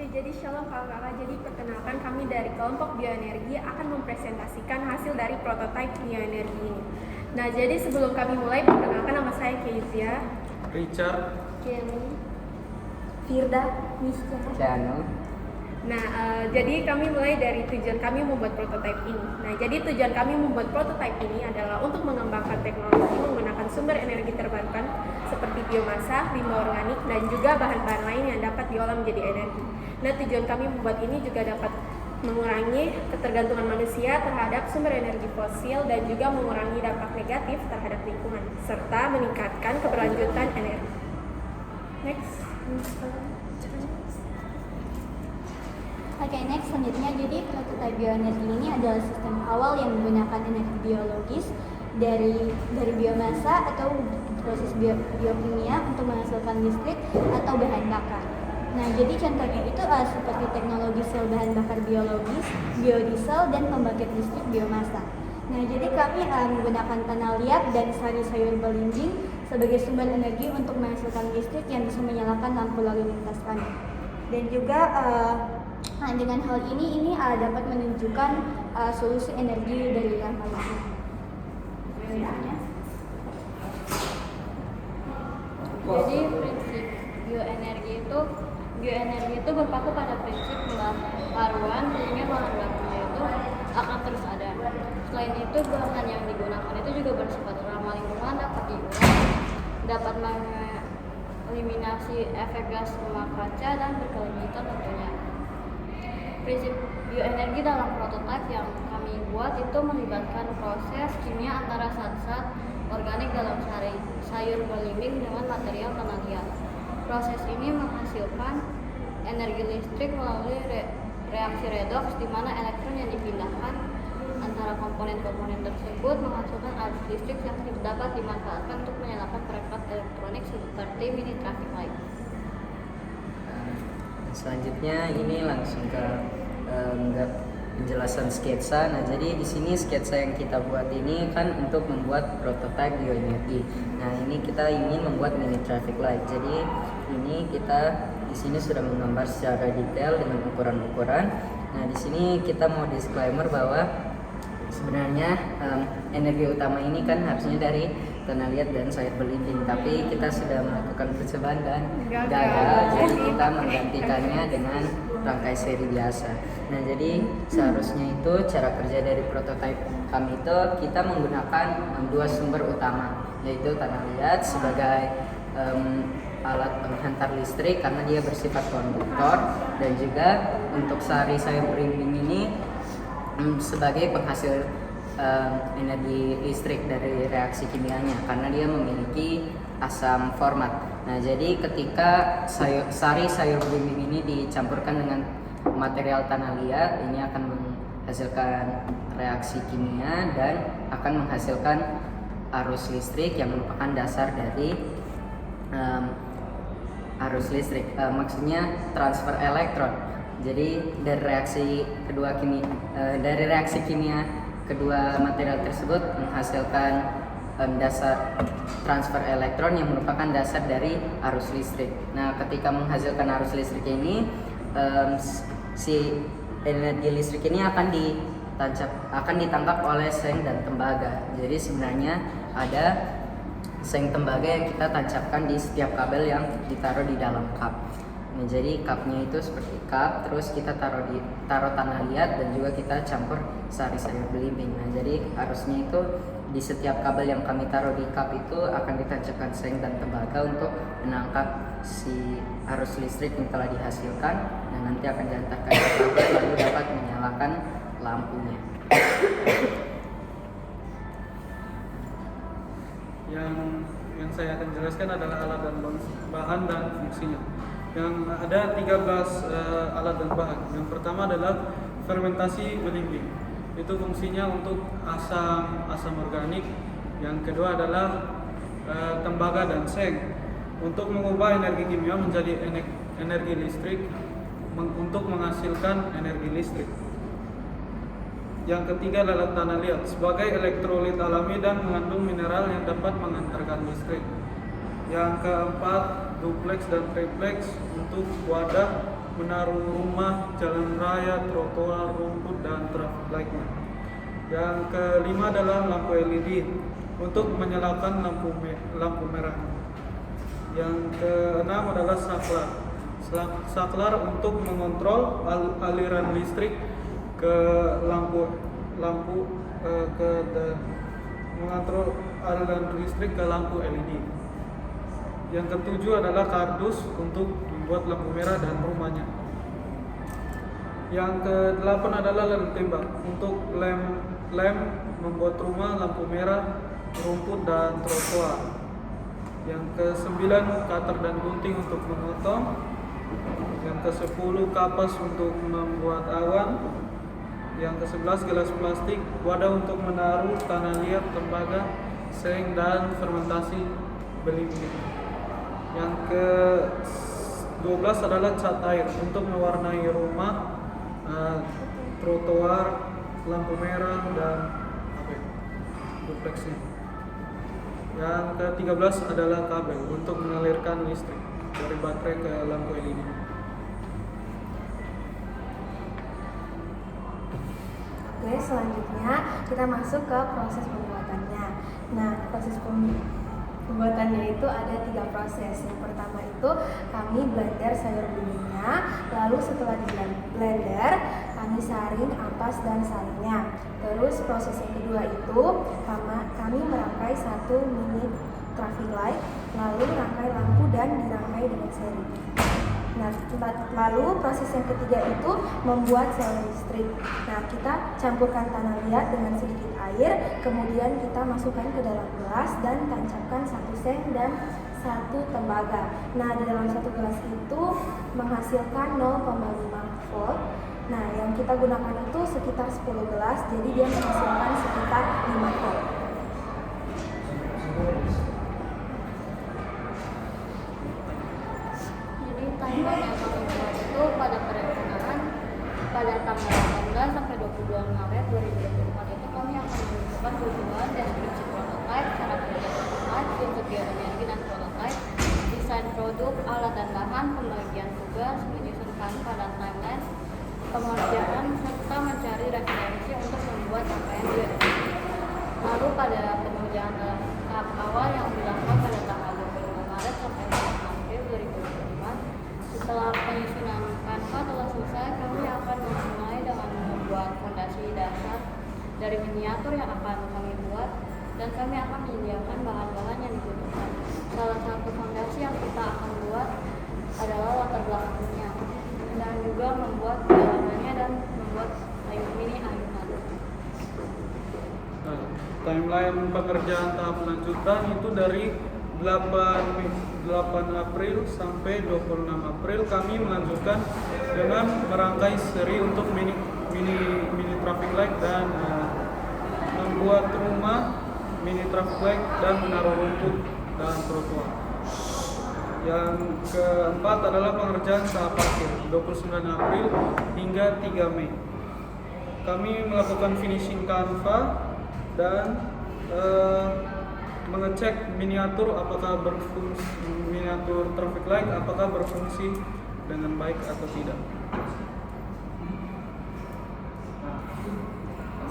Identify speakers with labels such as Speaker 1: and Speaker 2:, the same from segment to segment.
Speaker 1: Oke, jadi shalom kakak-kakak. Jadi perkenalkan, kami dari kelompok bioenergi akan mempresentasikan hasil dari prototipe bioenergi ini. Nah, jadi sebelum kami mulai, perkenalkan nama saya Kezia,
Speaker 2: Richard,
Speaker 1: Kelly, Firda, Misha,
Speaker 3: Channel.
Speaker 1: Nah, jadi kami mulai dari tujuan kami membuat prototipe ini. Nah, jadi tujuan kami membuat prototipe ini adalah untuk mengembangkan teknologi menggunakan sumber energi terbarukan seperti biomasa, limbah organik, dan juga bahan-bahan lain yang dapat diolah menjadi energi. Nah, tujuan kami membuat ini juga dapat mengurangi ketergantungan manusia terhadap sumber energi fosil dan juga mengurangi dampak negatif terhadap lingkungan, serta meningkatkan keberlanjutan energi. Next.
Speaker 4: Oke, next selanjutnya, jadi prototipe bioenergi ini adalah sistem awal yang menggunakan energi biologis dari biomasa atau proses biokimia untuk menghasilkan listrik atau bahan bakar. Nah, jadi contohnya itu seperti teknologi sel bahan bakar biologis, biodiesel, dan pembangkit listrik biomasa. Nah, jadi kami menggunakan tanah liat dan sari sayur belimbing sebagai sumber energi untuk menghasilkan listrik yang bisa menyalakan lampu lalu lintas kami. Dan juga dengan hal ini dapat menunjukkan solusi energi dari ramah lingkungan.
Speaker 5: Jadi prinsip bioenergi itu berpaku pada prinsip pembaharuan, sehingga bahan bakunya itu akan terus ada. Selain itu, bahan yang digunakan itu juga bersifat ramah lingkungan, dapat diulang, dapat mengeliminasi efek gas rumah kaca dan berkelanjutan tentunya. Prinsip bioenergi dalam prototipe yang kami buat itu melibatkan proses kimia antara zat-zat organik dalam sayur belimbing dengan material tanah liat. Proses ini menghasilkan energi listrik melalui reaksi redoks, di mana elektron yang dipindahkan antara komponen-komponen tersebut menghasilkan arus listrik yang dapat dimanfaatkan untuk menyalakan perangkat elektronik seperti mini traffic light.
Speaker 3: Selanjutnya ini langsung ke penjelasan sketsa. Nah, jadi di sini sketsa yang kita buat ini kan untuk membuat prototipe bioenergi. Nah, ini kita ingin membuat mini traffic light. Jadi ini kita di sini sudah menggambar secara detail dengan ukuran-ukuran. Nah, di sini kita mau disclaimer bahwa sebenarnya energi utama ini kan harusnya dari tanah liat dan sayur belimbing, tapi kita sudah melakukan percobaan dan gagal, jadi kita menggantikannya dengan rangkai seri biasa. Nah, jadi seharusnya itu cara kerja dari prototipe kami itu kita menggunakan dua sumber utama, yaitu tanah liat sebagai alat penghantar listrik karena dia bersifat konduktor, dan juga untuk sari sayur belimbing ini sebagai penghasil energi listrik dari reaksi kimianya karena dia memiliki asam format. Nah, jadi ketika sari sayur belimbing ini dicampurkan dengan material tanah liat, ini akan menghasilkan reaksi kimia dan akan menghasilkan arus listrik yang merupakan dasar dari arus listrik, maksudnya transfer elektron. Jadi dari reaksi kimia kedua material tersebut menghasilkan dasar transfer elektron yang merupakan dasar dari arus listrik. Nah, ketika menghasilkan arus listrik ini, si energi listrik ini akan ditangkap oleh seng dan tembaga. Jadi sebenarnya ada seng tembaga yang kita tancapkan di setiap kabel yang ditaruh di dalam cup. Nah, jadi cupnya itu seperti cup, terus kita taruh tanah liat dan juga kita campur sari sayur belimbing. Nah, jadi arusnya itu di setiap kabel yang kami taruh di cup itu akan ditancapkan seng dan tembaga untuk menangkap si arus listrik yang telah dihasilkan, dan nanti akan diantarkan ke kabel lalu dapat menyalakan lampunya.
Speaker 2: yang saya akan jelaskan adalah alat dan bahan dan fungsinya. Yang ada 13 alat dan bahan. Yang pertama adalah fermentasi belimbing. Itu fungsinya untuk asam organik. Yang kedua adalah tembaga dan seng untuk mengubah energi kimia menjadi energi listrik untuk menghasilkan energi listrik. Yang ketiga adalah tanah liat sebagai elektrolit alami dan mengandung mineral yang dapat mengantarkan listrik. Yang keempat duplex dan triplex untuk wadah, menaruh rumah, jalan raya, trotoar, rumput, dan traffic light-nya. Yang kelima adalah lampu LED untuk menyalakan lampu merah. Yang keenam adalah saklar. Saklar untuk mengontrol aliran listrik ke mengontrol aliran listrik ke lampu LED. Yang ketujuh adalah kardus untuk membuat lampu merah dan rumahnya. Yang kedelapan adalah lem tembak untuk lem membuat rumah, lampu merah, rumput, dan trotoar. Yang kesembilan cutter dan gunting untuk memotong. Yang kesepuluh kapas untuk membuat awan. Yang ke-11 gelas plastik, wadah untuk menaruh tanah liat, tembaga, seng, dan fermentasi belimbing. Yang ke-12 adalah cat air untuk mewarnai rumah, trotoar, lampu merah, dan duplexnya. Yang ke-13 adalah kabel untuk mengalirkan listrik dari baterai ke lampu LED.
Speaker 1: Oke, selanjutnya kita masuk ke proses pembuatannya. Nah, proses pembuatannya itu ada 3 proses. Yang pertama itu kami blender sayur beringnya, lalu setelah di blender kami saring, ampas, dan saringnya. Terus proses yang kedua itu kami merangkai 1 mini traffic light, lalu rangkai lampu dan dirangkai dengan seri. Nah, lalu proses yang ketiga itu membuat sel listrik. Nah, kita campurkan tanah liat dengan sedikit air, kemudian kita masukkan ke dalam gelas dan tancapkan 1 seng dan 1 tembaga. Nah, di dalam 1 gelas itu menghasilkan 0,5 volt. Nah, yang kita gunakan itu sekitar 10 gelas, jadi dia menghasilkan sekitar 5 volt.
Speaker 5: Timeline yang kami buat itu pada perencanaan pada tanggal 18 sampai 22 Maret 2024 itu kami akan menentukan tujuan dan prinsip prototipe, cara kerja prototipe, prinsip bioenergi dan prototipe, desain produk, alat dan bahan, pembagian tugas, menyusunkan pada timeline pengerjaan serta mencari referensi untuk membuat capaian bioenergi. Lalu pada pengerjaan tahap awal yang dilakukan pada tanggal 25 Maret sampai 4 April 2024. Setelah penyusunan kanva telah selesai, kami akan memulai dengan membuat fondasi dasar dari miniatur yang akan kami buat, dan kami akan menyediakan bahan-bahan yang dibutuhkan. Salah satu fondasi yang kita akan buat adalah latar belakangnya, dan juga membuat jalanannya dan membuat mini ayunan.
Speaker 2: Timeline pekerjaan tahap lanjutan itu dari 8 April sampai 26 April kami melanjutkan dengan merangkai seri untuk mini traffic light dan membuat rumah, mini traffic light, dan menaruh rumput dan trotoar. Yang keempat adalah pengerjaan tahap akhir 29 April hingga 3 Mei. Kami melakukan finishing kanva dan mengecek miniatur traffic light apakah berfungsi dengan baik atau tidak.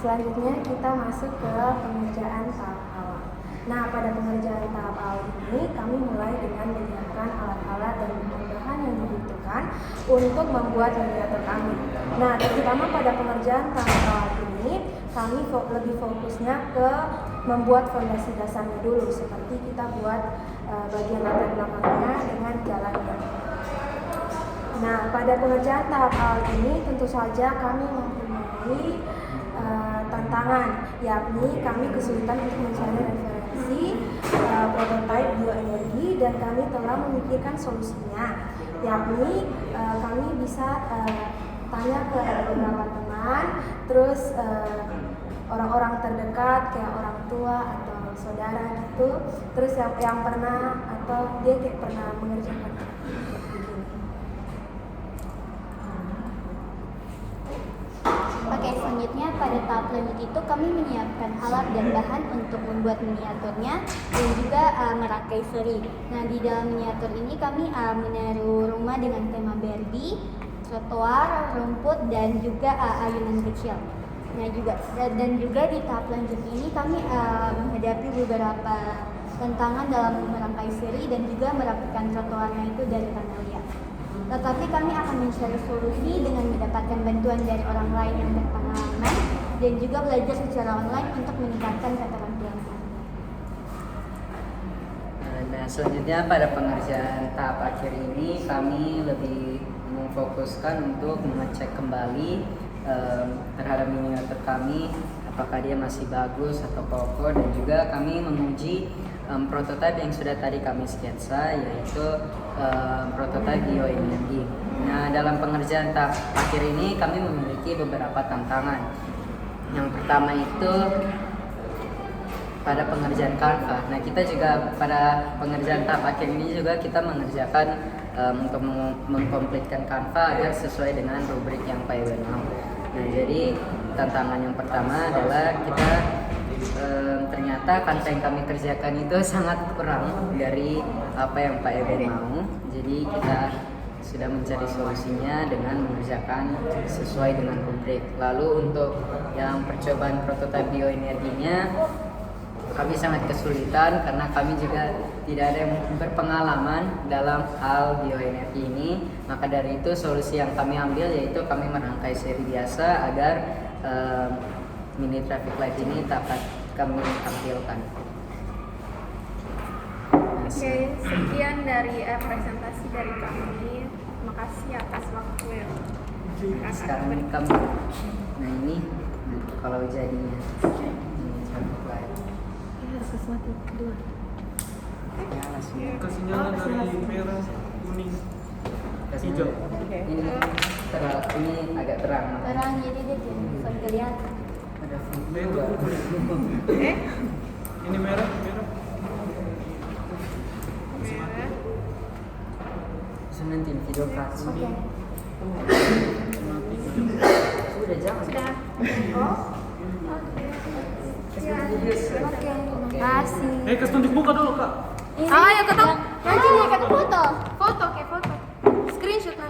Speaker 1: Selanjutnya kita masuk ke pengerjaan tahap awal. Nah, pada pengerjaan tahap awal ini kami mulai dengan menyiapkan alat-alat dan bahan-bahan yang dibutuhkan untuk membuat miniatur kami. Nah, terutama pada pengerjaan tahap awal ini kami lebih fokusnya ke membuat fondasi dasarnya dulu, seperti kita buat bagian latar belakangnya dengan jalannya. Nah, pada pengerjaan tahap awal ini tentu saja kami mempunyai tantangan, yakni kami kesulitan untuk mencari referensi prototipe bioenergi, dan kami telah memikirkan solusinya, yakni kami bisa tanya ke beberapa teman, terus orang-orang terdekat kayak orang tua atau saudara gitu, terus yang pernah atau dia kayak pernah mengerjakan begini.
Speaker 4: Oke, selanjutnya pada tahap lanjut itu kami menyiapkan alat dan bahan untuk membuat miniaturnya dan juga merangkai seri. Nah, di dalam miniatur ini kami menaruh rumah dengan tema Barbie, trotoar, rumput, dan juga ayunan kecil. Nah, dan juga di tahap lanjut ini kami menghadapi beberapa tantangan dalam merangkai seri dan juga merapikan trotoarnya itu dari tanah liat. Tetapi kami akan mencari solusi dengan mendapatkan bantuan dari orang lain yang berpengalaman dan juga belajar secara online untuk meningkatkan keterampilan kami.
Speaker 3: Nah, selanjutnya pada pengerjaan tahap akhir ini kami lebih memfokuskan untuk mengecek kembali terhadap miniatur kami, apakah dia masih bagus atau kokoh, dan juga kami menguji prototipe yang sudah tadi kami sketsa, yaitu prototipe bioenergi. Nah, dalam pengerjaan tahap akhir ini kami memiliki beberapa tantangan. Yang pertama itu pada pengerjaan Canva. Nah, kita juga pada pengerjaan tahap akhir ini juga kita mengerjakan untuk mengkomplitkan Canva agar sesuai dengan rubrik yang Pak Ewen mau. Nah, jadi tantangan yang pertama adalah kita ternyata Canva yang kami kerjakan itu sangat kurang dari apa yang Pak Ewen mau. Jadi kita sudah mencari solusinya dengan mengerjakan sesuai dengan rubrik. Lalu untuk yang percobaan prototipe bioenerginya, kami sangat kesulitan karena kami juga tidak ada yang berpengalaman dalam hal bioenergi ini. Maka dari itu solusi yang kami ambil yaitu kami merangkai seri biasa agar mini traffic light ini dapat kami tampilkan.
Speaker 1: Oke, sekian dari presentasi dari kami. Terima kasih atas waktunya.
Speaker 3: Sekarang kami, nah ini kalau jadinya mini traffic light.
Speaker 4: Sesuatu kedua.
Speaker 3: Nyala semua.
Speaker 2: Kasih nyala dari merah, kuning, hijau.
Speaker 3: Ini agak terang.
Speaker 4: Terang jadi dia bisa kelihatan.
Speaker 3: Ada
Speaker 2: Nah, itu kuning. Ini merah, merah.
Speaker 1: Merah.
Speaker 3: nanti video praksi.
Speaker 4: Oke.
Speaker 3: Sudah jangan.
Speaker 1: Sudah. Oh. Oke. Ya.
Speaker 4: Oke, terima kasih.
Speaker 2: Kas tunjuk muka dulu, Kak.
Speaker 4: Ayo, ketok. Nanti dia foto.
Speaker 1: Foto